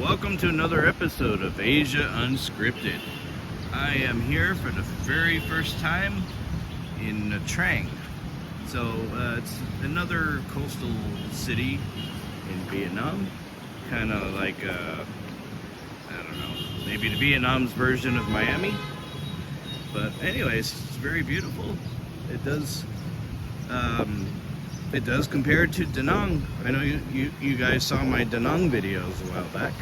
Welcome to another episode of Asia Unscripted. I am here for the very first time in Nha Trang. It's another coastal city in Vietnam, kind of like I don't know, maybe the Vietnam's version of Miami. But anyways, it's very beautiful. It does compare to Da Nang. I know you guys saw my Da Nang videos a while back.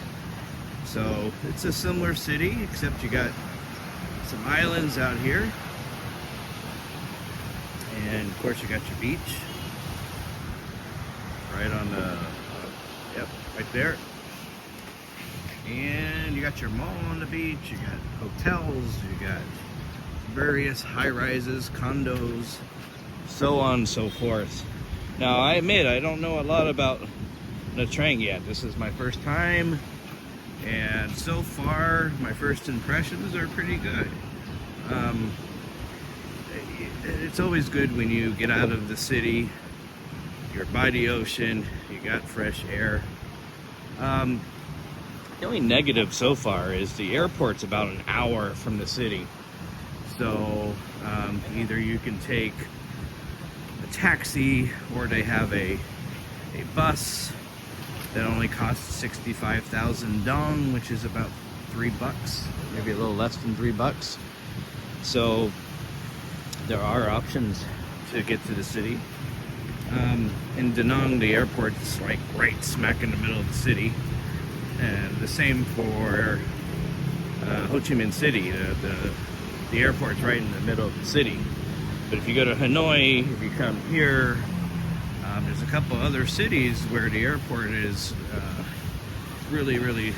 So it's a similar city, except you got some islands out here. And of course you got your beach. Right on the, yep, right there. And you got your mall on the beach, you got hotels, you got various high-rises, condos, so on and so forth. Now, I admit I don't know a lot about Nha Trang yet. This is my first time, and so far my first impressions are pretty good. It's always good when you get out of the city, you're by the ocean, you got fresh air. The only negative so far is the airport's about an hour from the city. So either you can take a taxi, or they have a bus that only costs 65,000 dong, which is about $3, maybe a little less than $3. So there are options to get to the city. In Da Nang, the airport is like right smack in the middle of the city, and the same for Ho Chi Minh City. The airport's right in the middle of the city. But if you go to Hanoi, if you come here, there's a couple other cities where the airport is really, really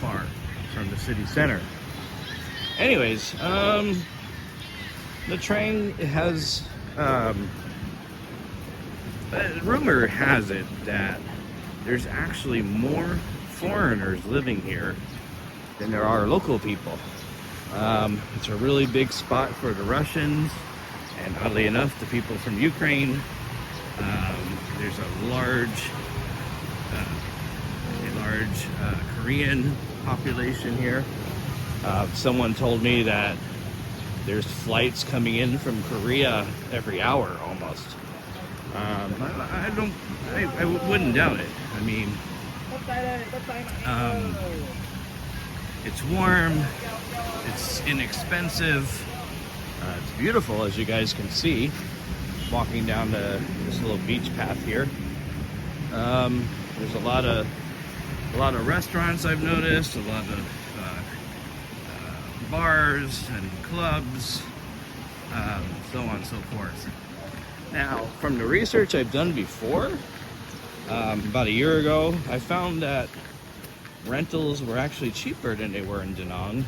far from the city center. Anyways, Nha Trang has, rumor has it that there's actually more foreigners living here than there are local people. It's a really big spot for the Russians, and oddly enough, the people from Ukraine. There's a large Korean population here. Someone told me that there's flights coming in from Korea every hour almost. I wouldn't doubt it. I mean, it's warm, it's inexpensive, it's beautiful, as you guys can see, walking down this little beach path here. There's a lot of restaurants I've noticed, a lot of bars and clubs, so on and so forth. Now, from the research I've done before, about a year ago, I found that rentals were actually cheaper than they were in Da Nang,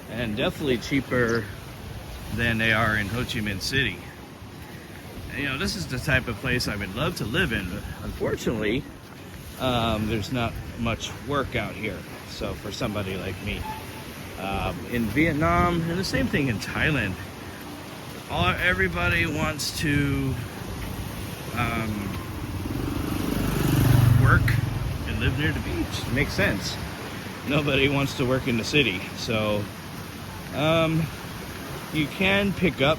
and definitely cheaper than they are in Ho Chi Minh City. And, you know, this is the type of place I would love to live in, but unfortunately, there's not much work out here. So for somebody like me, in Vietnam, and the same thing in Thailand, everybody wants to work and live near the beach. It makes sense. Nobody wants to work in the city. So you can pick up,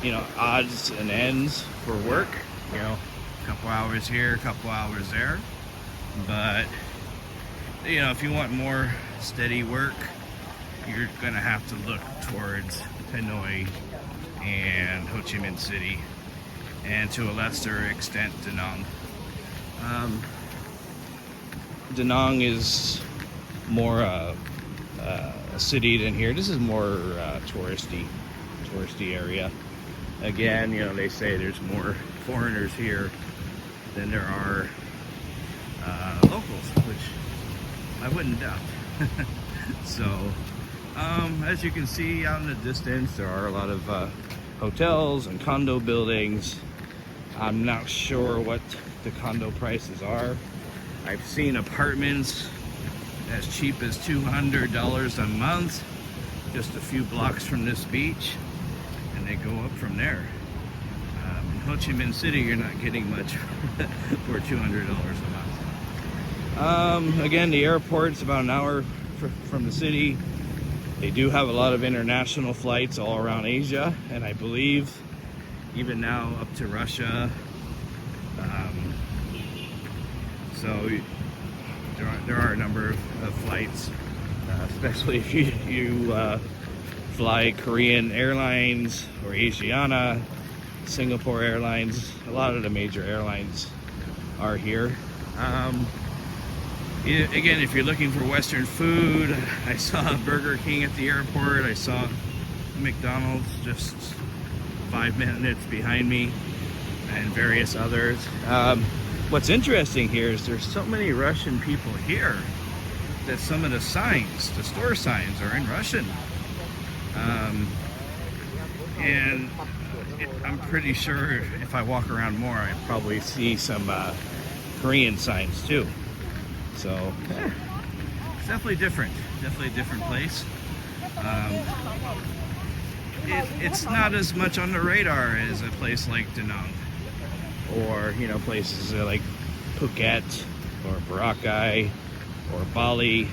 you know, odds and ends for work, you know, a couple hours here, a couple hours there. But, you know, if you want more steady work, you're gonna have to look towards Hanoi and Ho Chi Minh City, and to a lesser extent Da Nang. Da Nang is more a city than here. This is more touristy area. Again, you know, they say there's more foreigners here than there are locals, which I wouldn't doubt. So, as you can see out in the distance, there are a lot of hotels and condo buildings. I'm not sure what the condo prices are. I've seen apartments as cheap as $200 a month, just a few blocks from this beach, and they go up from there. In Ho Chi Minh City, you're not getting much for $200 a month. Again, the airport's about an hour from the city. They do have a lot of international flights all around Asia, and I believe even now up to Russia. So there are a number of flights, especially if you fly Korean Airlines or Asiana, Singapore Airlines. A lot of the major airlines are here. Again, if you're looking for Western food, I saw Burger King at the airport. I saw McDonald's just 5 minutes behind me, and various others. What's interesting here is there's so many Russian people here that some of the signs, the store signs, are in Russian. And I'm pretty sure if I walk around more, I'd probably see some Korean signs too. So it's definitely different. Definitely a different place. It's not as much on the radar as a place like Da Nang, or places like Phuket or Boracay or Bali.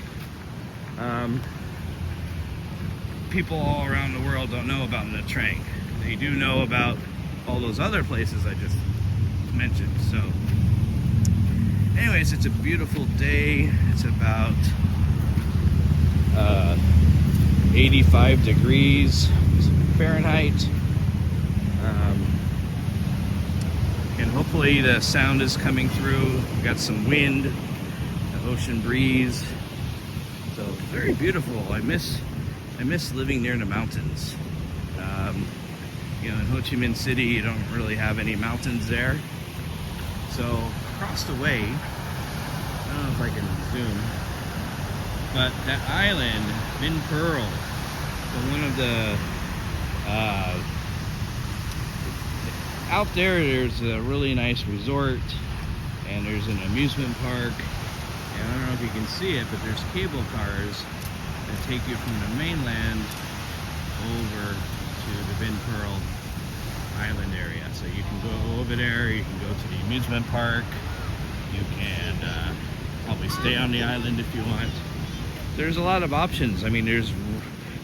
People all around the world don't know about NhaTrang. They do know about all those other places I just mentioned. So anyways, it's a beautiful day. It's about 85 degrees Fahrenheit. And hopefully the sound is coming through. We've got some wind, the ocean breeze. So very beautiful. I miss living near the mountains. In Ho Chi Minh City, you don't really have any mountains there. So across the way, I don't know if I can zoom, but that island, Vinh Pearl, so one of the out there's a really nice resort, and there's an amusement park, and I don't know if you can see it, but there's cable cars that take you from the mainland over to the Vinh Pearl Island area. So you can go over there, you can go to the amusement park, you can probably stay on the island if you want. There's a lot of options. I mean, there's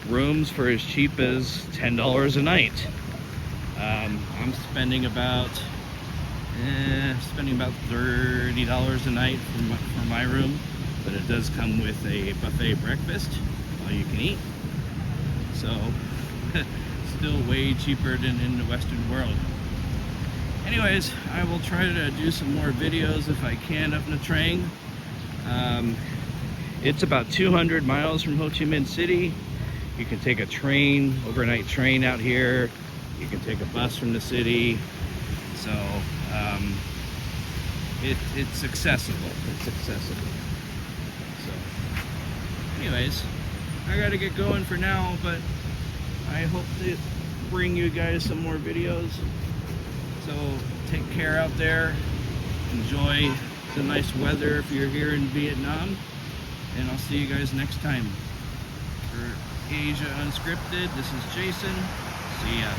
rooms for as cheap as $10 a night. I'm spending about $30 a night for my room, but it does come with a buffet breakfast, all you can eat. So still way cheaper than in the Western world. Anyways, I will try to do some more videos if I can of NhaTrang. It's about 200 miles from Ho Chi Minh City. You can take a train, overnight train out here. You can take a bus from the city. So it's accessible. It's accessible. So anyways, I gotta get going for now, but I hope to bring you guys some more videos. So take care out there. Enjoy the nice weather if you're here in Vietnam. And I'll see you guys next time. For Asia Unscripted, this is Jason. See ya.